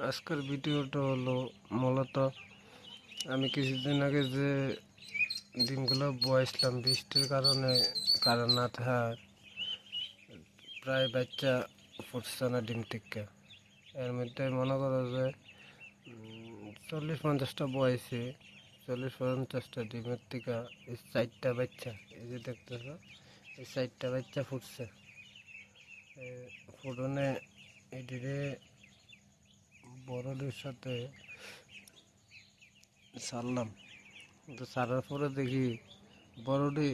আজকের ভিডিওটা হলো মূলত আমি কিছুদিন আগে যে ডিমগুলো বয়েছিলাম বৃষ্টির কারণে কারণ না থাকার প্রায় বাচ্চা ফুটছে না ডিম থেকে। এর মধ্যে মনে করো যে 40-50টা বয়েছে, 40-50টা ডিমের থেকে এই 4টা বাচ্চা, এই যে দেখতেছ এই 4টা বাচ্চা ফুটছে। ফুটনে এটিরে বড়দের সাথে ছাড়লাম, কিন্তু ছাড়ার পরে দেখি বড়ডি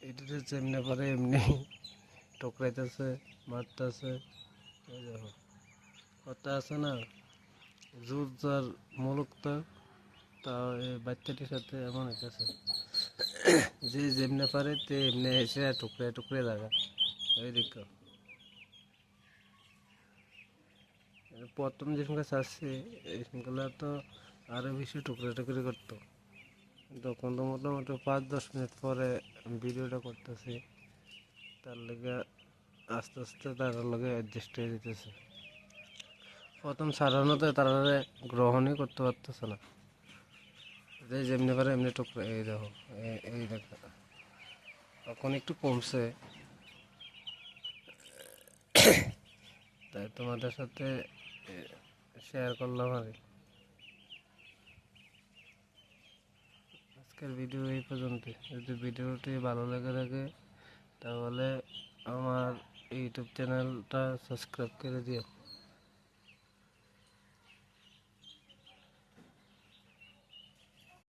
এটিতে যেমনি পারে এমনি ঠোকরাইতেছে, মারতেছে। এই দেখো কথা আছে না, জোর যার মুলুক তার, তা এই বাচ্চাটির সাথে এমন হইতেছে যে যেমনি পারে তে এমনি এসে টুকরে টুকরে লাগা। এই দেখো প্রথম যে সঙ্গে ছাড়ছে এই সঙ্গে তো আরো বেশি টুকরে টুকরে করতো, তখন তো মোটামুটি 5-10 মিনিট পরে ভিডিওটা করতেছি, তার লেগে আস্তে আস্তে তার লগে অ্যাডজাস্ট হয়ে যেতেছে। প্রথম সাধারণত তারা গ্রহণই করতে পারতেছে না, যে যেমনি পারে এমনি টুকরে। এই দেখো এই দেখো এখন একটু কমছে, তাই তোমাদের সাথে শেয়ার করলাম আর কি। আজকের ভিডিও এই পর্যন্ত। যদি ভিডিওটি ভালো লেগে থাকে তাহলে আমার ইউটিউব চ্যানেলটা সাবস্ক্রাইব করে দিও।